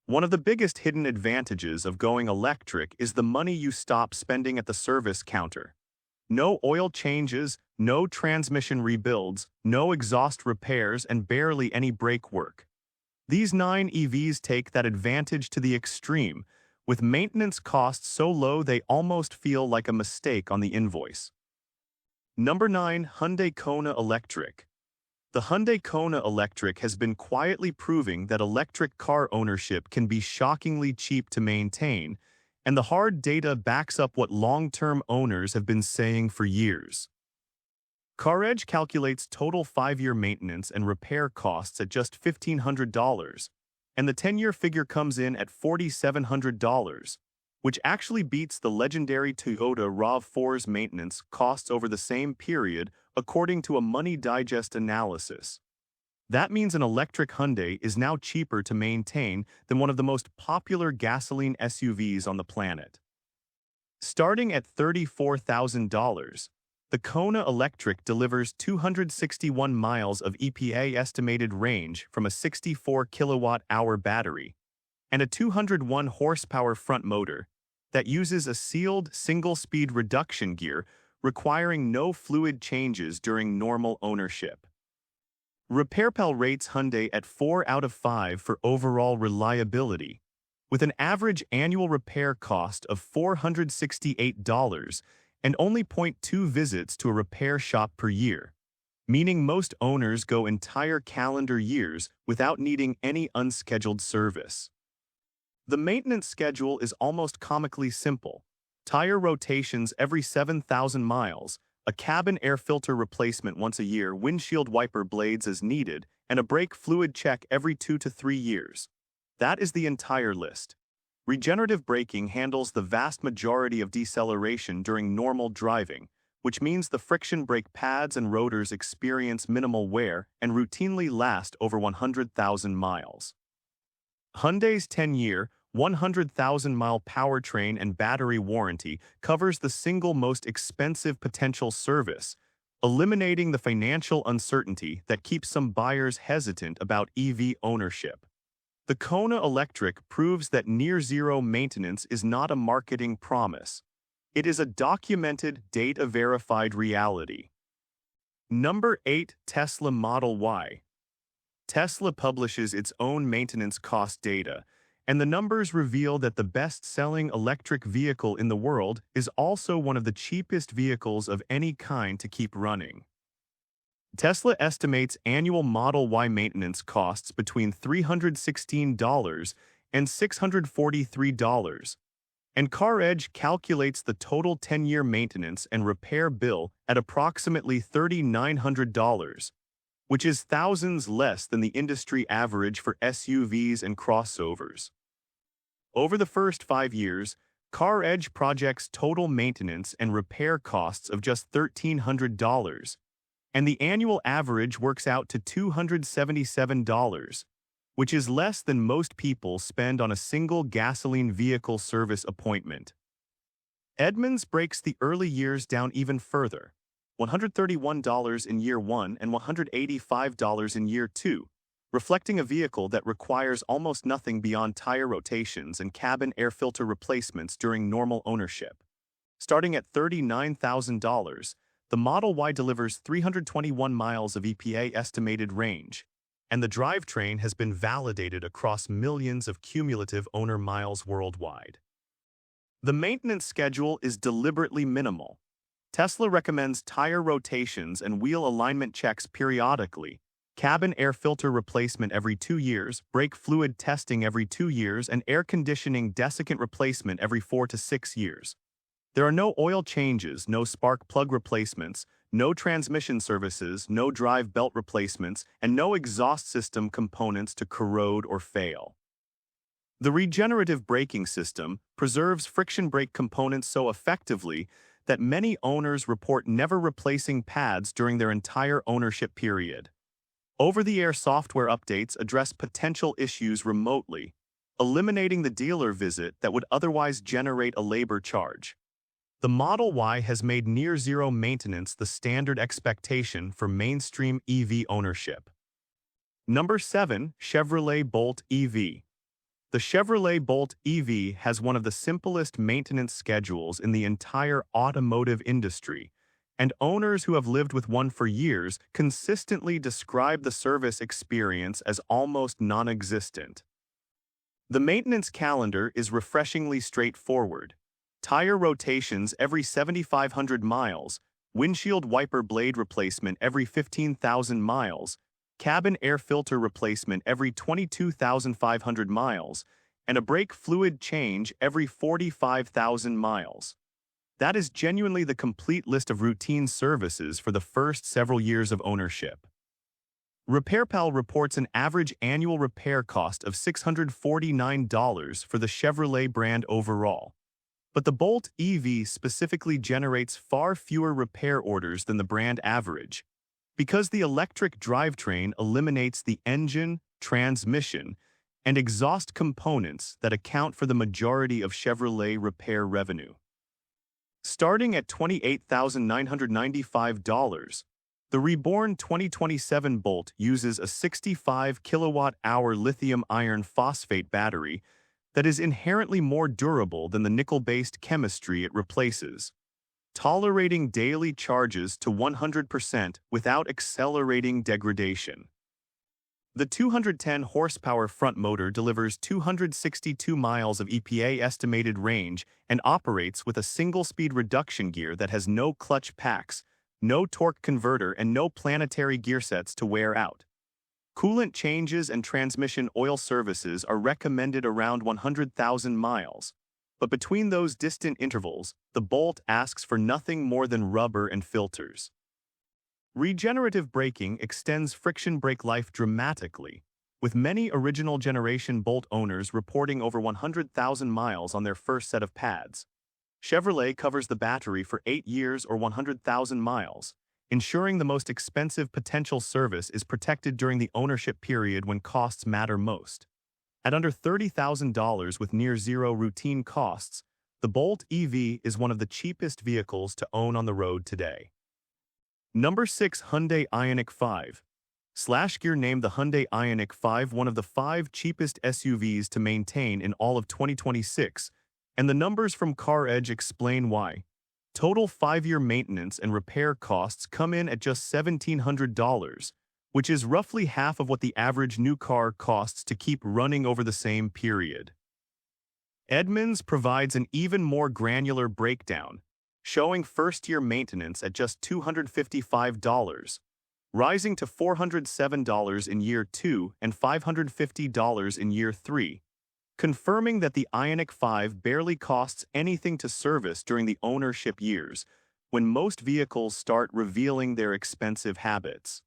One of the biggest hidden advantages of going electric is the money you stop spending at the service counter. No oil changes, no transmission rebuilds, no exhaust repairs, and barely any brake work. These 9 EVs take that advantage to the extreme, with maintenance costs so low they almost feel like a mistake on the invoice. Number 9. Hyundai Kona Electric. The Hyundai Kona Electric has been quietly proving that electric car ownership can be shockingly cheap to maintain, and the hard data backs up what long-term owners have been saying for years. CarEdge calculates total 5-year maintenance and repair costs at just $1,500, and the 10-year figure comes in at $4,700, which actually beats the legendary Toyota RAV4's maintenance costs over the same period, according to a Money Digest analysis. That means an electric Hyundai is now cheaper to maintain than one of the most popular gasoline SUVs on the planet. Starting at $34,000, the Kona Electric delivers 261 miles of EPA estimated range from a 64 kilowatt-hour battery and a 201 horsepower front motor that uses a sealed single-speed reduction gear requiring no fluid changes during normal ownership. RepairPal rates Hyundai at 4 out of 5 for overall reliability, with an average annual repair cost of $468 and only 0.2 visits to a repair shop per year, meaning most owners go entire calendar years without needing any unscheduled service. The maintenance schedule is almost comically simple. Tire rotations every 7,000 miles, a cabin air filter replacement once a year, windshield wiper blades as needed, and a brake fluid check every 2 to 3 years. That is the entire list. Regenerative braking handles the vast majority of deceleration during normal driving, which means the friction brake pads and rotors experience minimal wear and routinely last over 100,000 miles. Hyundai's 10-year, 100,000-mile powertrain and battery warranty covers the single most expensive potential service, eliminating the financial uncertainty that keeps some buyers hesitant about EV ownership. The Kona Electric proves that near-zero maintenance is not a marketing promise. It is a documented, data-verified reality. Number 8. Tesla Model Y. Tesla publishes its own maintenance cost data, and the numbers reveal that the best-selling electric vehicle in the world is also one of the cheapest vehicles of any kind to keep running. Tesla estimates annual Model Y maintenance costs between $316 and $643, and CarEdge calculates the total 10-year maintenance and repair bill at approximately $3,900, which is thousands less than the industry average for SUVs and crossovers. Over the first 5 years, CarEdge projects total maintenance and repair costs of just $1,300, and the annual average works out to $277, which is less than most people spend on a single gasoline vehicle service appointment. Edmunds breaks the early years down even further: $131 in year 1 and $185 in year 2, reflecting a vehicle that requires almost nothing beyond tire rotations and cabin air filter replacements during normal ownership. Starting at $39,000, the Model Y delivers 321 miles of EPA estimated range, and the drivetrain has been validated across millions of cumulative owner miles worldwide. The maintenance schedule is deliberately minimal. Tesla recommends tire rotations and wheel alignment checks periodically, cabin air filter replacement every 2 years, brake fluid testing every 2 years, and air conditioning desiccant replacement every 4 to 6 years. There are no oil changes, no spark plug replacements, no transmission services, no drive belt replacements, and no exhaust system components to corrode or fail. The regenerative braking system preserves friction brake components so effectively that many owners report never replacing pads during their entire ownership period. Over-the-air software updates address potential issues remotely, eliminating the dealer visit that would otherwise generate a labor charge. The Model Y has made near-zero maintenance the standard expectation for mainstream EV ownership. Number 7. Chevrolet Bolt EV. The Chevrolet Bolt EV has one of the simplest maintenance schedules in the entire automotive industry, and owners who have lived with one for years consistently describe the service experience as almost non-existent. The maintenance calendar is refreshingly straightforward. Tire rotations every 7,500 miles, windshield wiper blade replacement every 15,000 miles, cabin air filter replacement every 22,500 miles, and a brake fluid change every 45,000 miles. That is genuinely the complete list of routine services for the first several years of ownership. RepairPal reports an average annual repair cost of $649 for the Chevrolet brand overall. But the Bolt EV specifically generates far fewer repair orders than the brand average, because the electric drivetrain eliminates the engine, transmission, and exhaust components that account for the majority of Chevrolet repair revenue. Starting at $28,995, the reborn 2027 Bolt uses a 65 kilowatt-hour lithium iron phosphate battery that is inherently more durable than the nickel-based chemistry it replaces, tolerating daily charges to 100% without accelerating degradation. The 210 horsepower front motor delivers 262 miles of EPA estimated range and operates with a single-speed reduction gear that has no clutch packs, no torque converter, and no planetary gear sets to wear out. Coolant changes and transmission oil services are recommended around 100,000 miles, but between those distant intervals, the Bolt asks for nothing more than rubber and filters. Regenerative braking extends friction brake life dramatically, with many original generation Bolt owners reporting over 100,000 miles on their first set of pads. Chevrolet covers the battery for 8 years or 100,000 miles, ensuring the most expensive potential service is protected during the ownership period when costs matter most. At under $30,000 with near-zero routine costs, the Bolt EV is one of the cheapest vehicles to own on the road today. Number 6. Hyundai Ioniq 5. SlashGear named the Hyundai Ioniq 5 one of the 5 cheapest SUVs to maintain in all of 2026, and the numbers from CarEdge explain why. Total 5-year maintenance and repair costs come in at just $1,700, which is roughly half of what the average new car costs to keep running over the same period. Edmunds provides an even more granular breakdown, showing first-year maintenance at just $255, rising to $407 in year 2 and $550 in year 3, confirming that the Ioniq 5 barely costs anything to service during the ownership years, when most vehicles start revealing their expensive habits.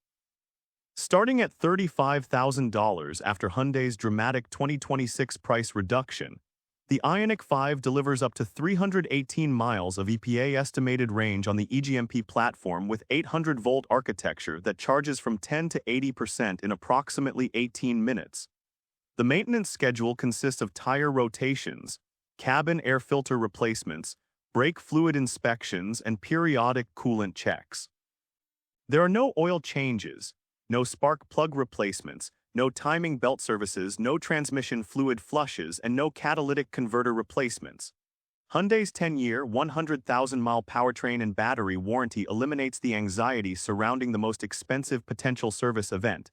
Starting at $35,000 after Hyundai's dramatic 2026 price reduction, the Ioniq 5 delivers up to 318 miles of EPA estimated range on the EGMP platform with 800-volt architecture that charges from 10 to 80% in approximately 18 minutes. The maintenance schedule consists of tire rotations, cabin air filter replacements, brake fluid inspections, and periodic coolant checks. There are no oil changes, no spark plug replacements, no timing belt services, no transmission fluid flushes, and no catalytic converter replacements. Hyundai's 10-year, 100,000-mile powertrain and battery warranty eliminates the anxiety surrounding the most expensive potential service event,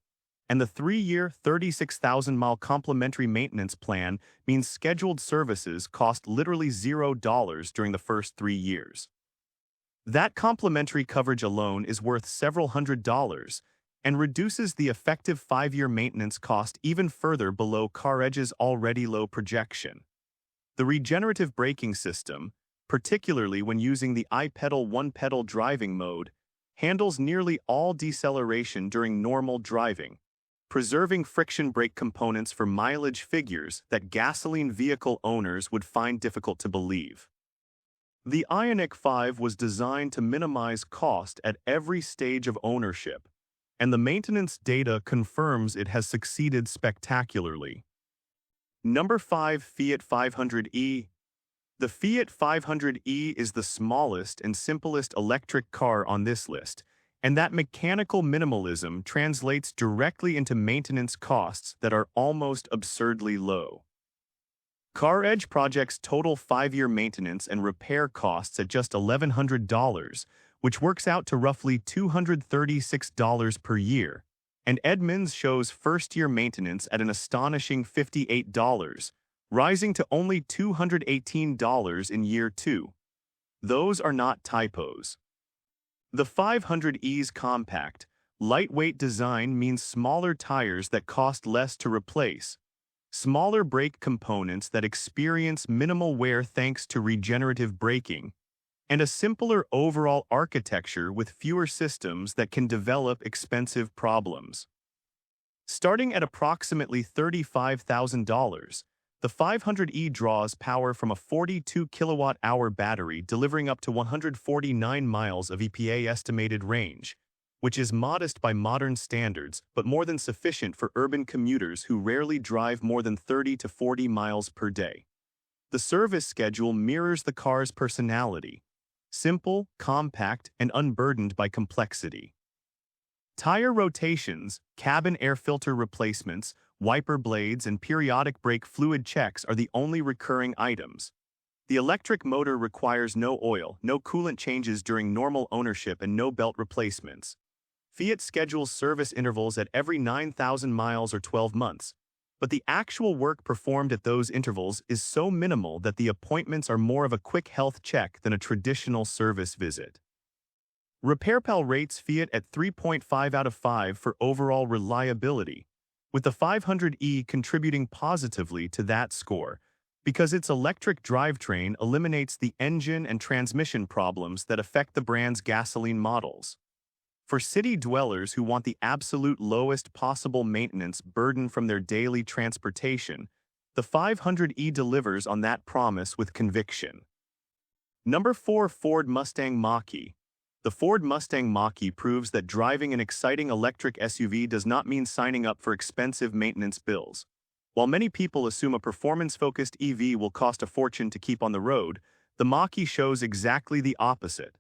and the 3-year, 36,000-mile complimentary maintenance plan means scheduled services cost literally $0 during the first 3 years. That complimentary coverage alone is worth several $100s, and reduces the effective 5-year maintenance cost even further below CarEdge's already low projection. The regenerative braking system, particularly when using the iPedal one-pedal driving mode, handles nearly all deceleration during normal driving, preserving friction brake components for mileage figures that gasoline vehicle owners would find difficult to believe. The Ioniq 5 was designed to minimize cost at every stage of ownership, and the maintenance data confirms it has succeeded spectacularly. Number 5. Fiat 500e. The Fiat 500e is the smallest and simplest electric car on this list, and that mechanical minimalism translates directly into maintenance costs that are almost absurdly low. CarEdge projects total 5-year maintenance and repair costs at just $1,100, which works out to roughly $236 per year, and Edmunds shows first-year maintenance at an astonishing $58, rising to only $218 in year 2. Those are not typos. The 500e's compact, lightweight design means smaller tires that cost less to replace, smaller brake components that experience minimal wear thanks to regenerative braking, and a simpler overall architecture with fewer systems that can develop expensive problems. Starting at approximately $35,000, the 500e draws power from a 42 kilowatt-hour battery delivering up to 149 miles of EPA estimated range, which is modest by modern standards but more than sufficient for urban commuters who rarely drive more than 30 to 40 miles per day. The service schedule mirrors the car's personality: simple, compact, and unburdened by complexity. Tire rotations, cabin air filter replacements, wiper blades, and periodic brake fluid checks are the only recurring items. The electric motor requires no oil, no coolant changes during normal ownership, and no belt replacements. Fiat schedules service intervals at every 9,000 miles or 12 months, but the actual work performed at those intervals is so minimal that the appointments are more of a quick health check than a traditional service visit. RepairPal rates Fiat at 3.5 out of 5 for overall reliability, with the 500e contributing positively to that score because its electric drivetrain eliminates the engine and transmission problems that affect the brand's gasoline models. For city dwellers who want the absolute lowest possible maintenance burden from their daily transportation, the 500e delivers on that promise with conviction. Number 4. Ford Mustang Mach-E. The Ford Mustang Mach-E proves that driving an exciting electric SUV does not mean signing up for expensive maintenance bills. While many people assume a performance-focused EV will cost a fortune to keep on the road, the Mach-E shows exactly the opposite.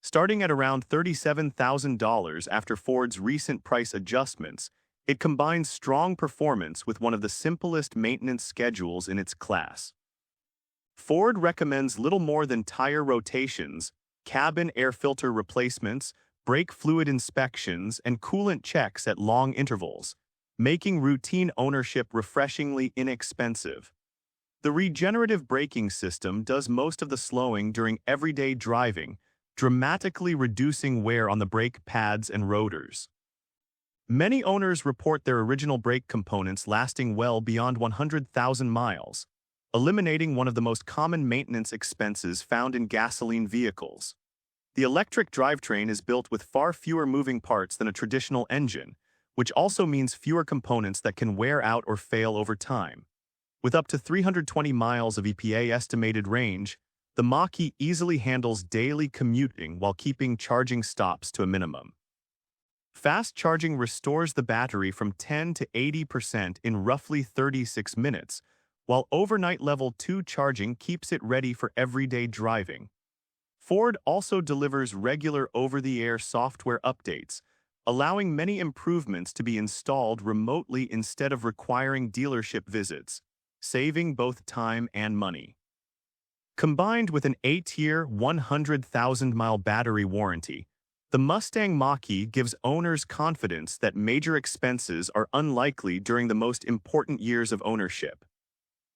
Starting at around $37,000 after Ford's recent price adjustments, it combines strong performance with one of the simplest maintenance schedules in its class. Ford recommends little more than tire rotations, cabin air filter replacements, brake fluid inspections, and coolant checks at long intervals, making routine ownership refreshingly inexpensive. The regenerative braking system does most of the slowing during everyday driving, dramatically reducing wear on the brake pads and rotors. Many owners report their original brake components lasting well beyond 100,000 miles, eliminating one of the most common maintenance expenses found in gasoline vehicles. The electric drivetrain is built with far fewer moving parts than a traditional engine, which also means fewer components that can wear out or fail over time. With up to 320 miles of EPA estimated range, the Mach-E easily handles daily commuting while keeping charging stops to a minimum. Fast charging restores the battery from 10 to 80% in roughly 36 minutes, while overnight level 2 charging keeps it ready for everyday driving. Ford also delivers regular over-the-air software updates, allowing many improvements to be installed remotely instead of requiring dealership visits, saving both time and money. Combined with an 8-year, 100,000-mile battery warranty, the Mustang Mach-E gives owners confidence that major expenses are unlikely during the most important years of ownership.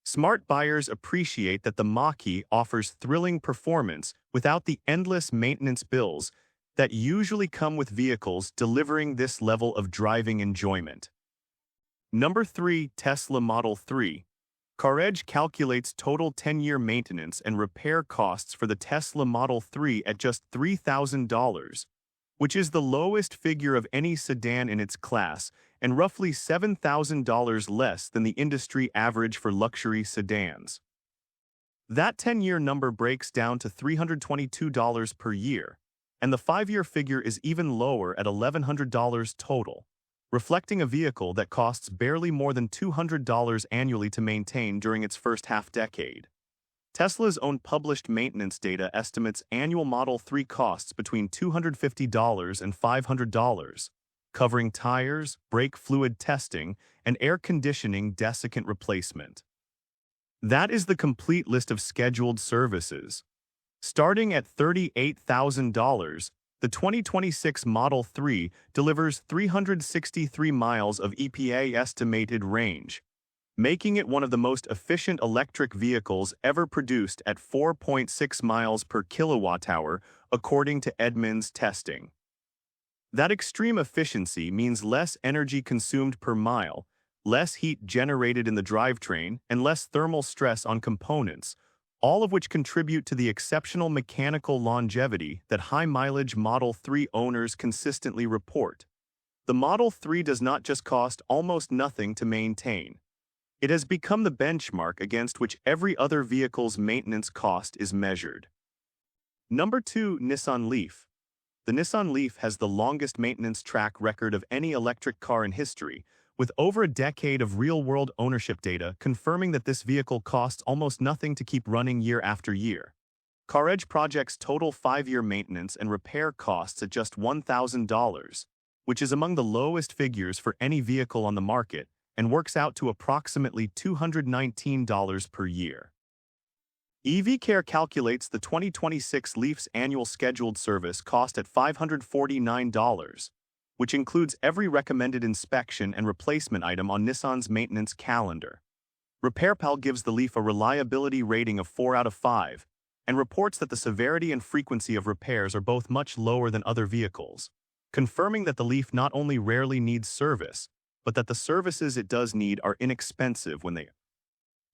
Smart buyers appreciate that the Mach-E offers thrilling performance without the endless maintenance bills that usually come with vehicles delivering this level of driving enjoyment. Number 3. Tesla Model 3. CarEdge calculates total 10-year maintenance and repair costs for the Tesla Model 3 at just $3,000, which is the lowest figure of any sedan in its class and roughly $7,000 less than the industry average for luxury sedans. That 10-year number breaks down to $322 per year, and the 5-year figure is even lower at $1,100 total, reflecting a vehicle that costs barely more than $200 annually to maintain during its first half-decade. Tesla's own published maintenance data estimates annual Model 3 costs between $250 and $500, covering tires, brake fluid testing, and air conditioning desiccant replacement. That is the complete list of scheduled services. Starting at $38,000, the 2026 Model 3 delivers 363 miles of EPA estimated range, making it one of the most efficient electric vehicles ever produced at 4.6 miles per kilowatt-hour, according to Edmunds testing. That extreme efficiency means less energy consumed per mile, less heat generated in the drivetrain, and less thermal stress on components, all of which contribute to the exceptional mechanical longevity that high-mileage Model 3 owners consistently report. The Model 3 does not just cost almost nothing to maintain. It has become the benchmark against which every other vehicle's maintenance cost is measured. Number 2, Nissan Leaf. The Nissan Leaf has the longest maintenance track record of any electric car in history, with over a decade of real-world ownership data confirming that this vehicle costs almost nothing to keep running year after year. CarEdge projects total 5-year maintenance and repair costs at just $1,000, which is among the lowest figures for any vehicle on the market and works out to approximately $219 per year. EVCare calculates the 2026 Leaf's annual scheduled service cost at $549, which includes every recommended inspection and replacement item on Nissan's maintenance calendar. RepairPal gives the Leaf a reliability rating of 4 out of 5 and reports that the severity and frequency of repairs are both much lower than other vehicles, confirming that the Leaf not only rarely needs service, but that the services it does need are inexpensive when they are.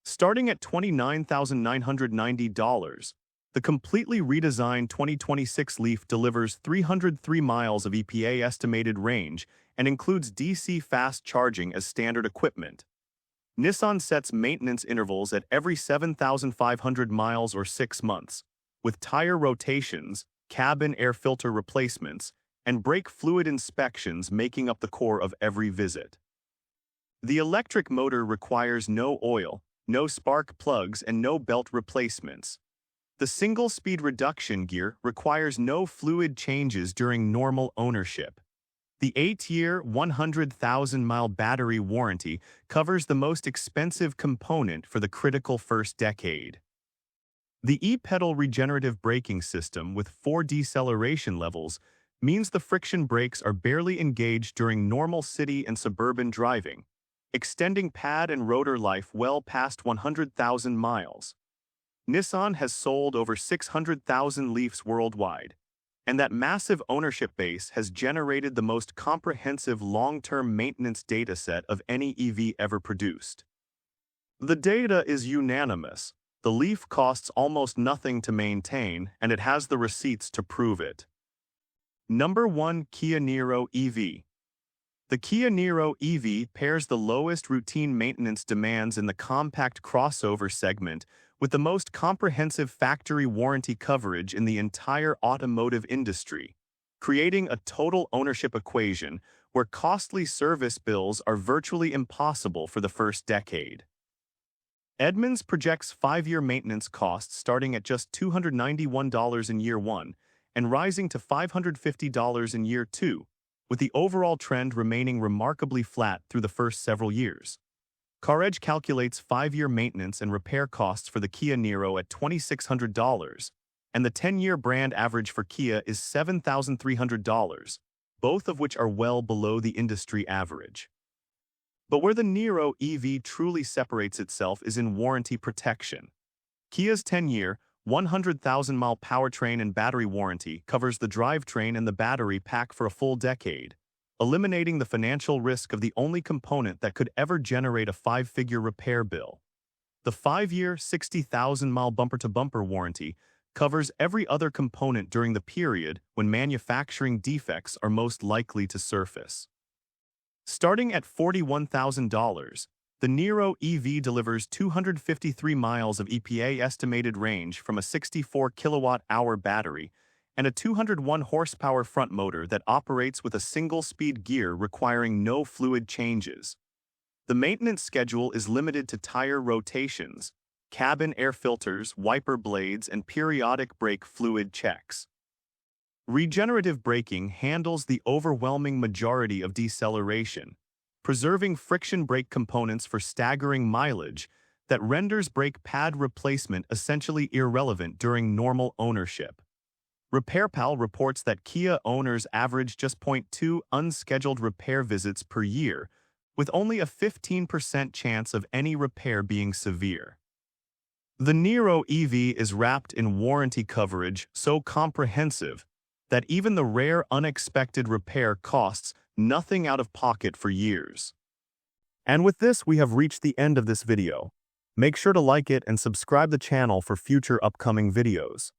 Starting at $29,990, the completely redesigned 2026 Leaf delivers 303 miles of EPA estimated range and includes DC fast charging as standard equipment. Nissan sets maintenance intervals at every 7,500 miles or 6 months, with tire rotations, cabin air filter replacements, and brake fluid inspections making up the core of every visit. The electric motor requires no oil, no spark plugs, and no belt replacements. The single-speed reduction gear requires no fluid changes during normal ownership. The 8-year, 100,000-mile battery warranty covers the most expensive component for the critical first decade. The e-pedal regenerative braking system with 4 deceleration levels means the friction brakes are barely engaged during normal city and suburban driving, extending pad and rotor life well past 100,000 miles. Nissan has sold over 600,000 Leafs worldwide, and that massive ownership base has generated the most comprehensive long-term maintenance dataset of any EV ever produced. The data is unanimous. The Leaf costs almost nothing to maintain, and it has the receipts to prove it. Number 1, Kia Niro EV. The Kia Niro EV pairs the lowest routine maintenance demands in the compact crossover segment with the most comprehensive factory warranty coverage in the entire automotive industry, creating a total ownership equation where costly service bills are virtually impossible for the first decade. Edmunds projects 5-year maintenance costs starting at just $291 in year 1 and rising to $550 in year 2, with the overall trend remaining remarkably flat through the first several years. CarEdge calculates 5-year maintenance and repair costs for the Kia Niro at $2,600, and the 10-year brand average for Kia is $7,300, both of which are well below the industry average. But where the Niro EV truly separates itself is in warranty protection. Kia's 10-year, 100,000-mile powertrain and battery warranty covers the drivetrain and the battery pack for a full decade, eliminating the financial risk of the only component that could ever generate a 5-figure repair bill. The 5-year, 60,000-mile bumper-to-bumper warranty covers every other component during the period when manufacturing defects are most likely to surface. Starting at $41,000, the Niro EV delivers 253 miles of EPA estimated range from a 64 kilowatt-hour battery and a 201 horsepower front motor that operates with a single-speed gear requiring no fluid changes. The maintenance schedule is limited to tire rotations, cabin air filters, wiper blades, and periodic brake fluid checks. Regenerative braking handles the overwhelming majority of deceleration, preserving friction brake components for staggering mileage that renders brake pad replacement essentially irrelevant during normal ownership. RepairPal reports that Kia owners average just 0.2 unscheduled repair visits per year, with only a 15% chance of any repair being severe. The Niro EV is wrapped in warranty coverage so comprehensive that even the rare unexpected repair costs nothing out of pocket for years. And with this, we have reached the end of this video. Make sure to like it and subscribe the channel for future upcoming videos.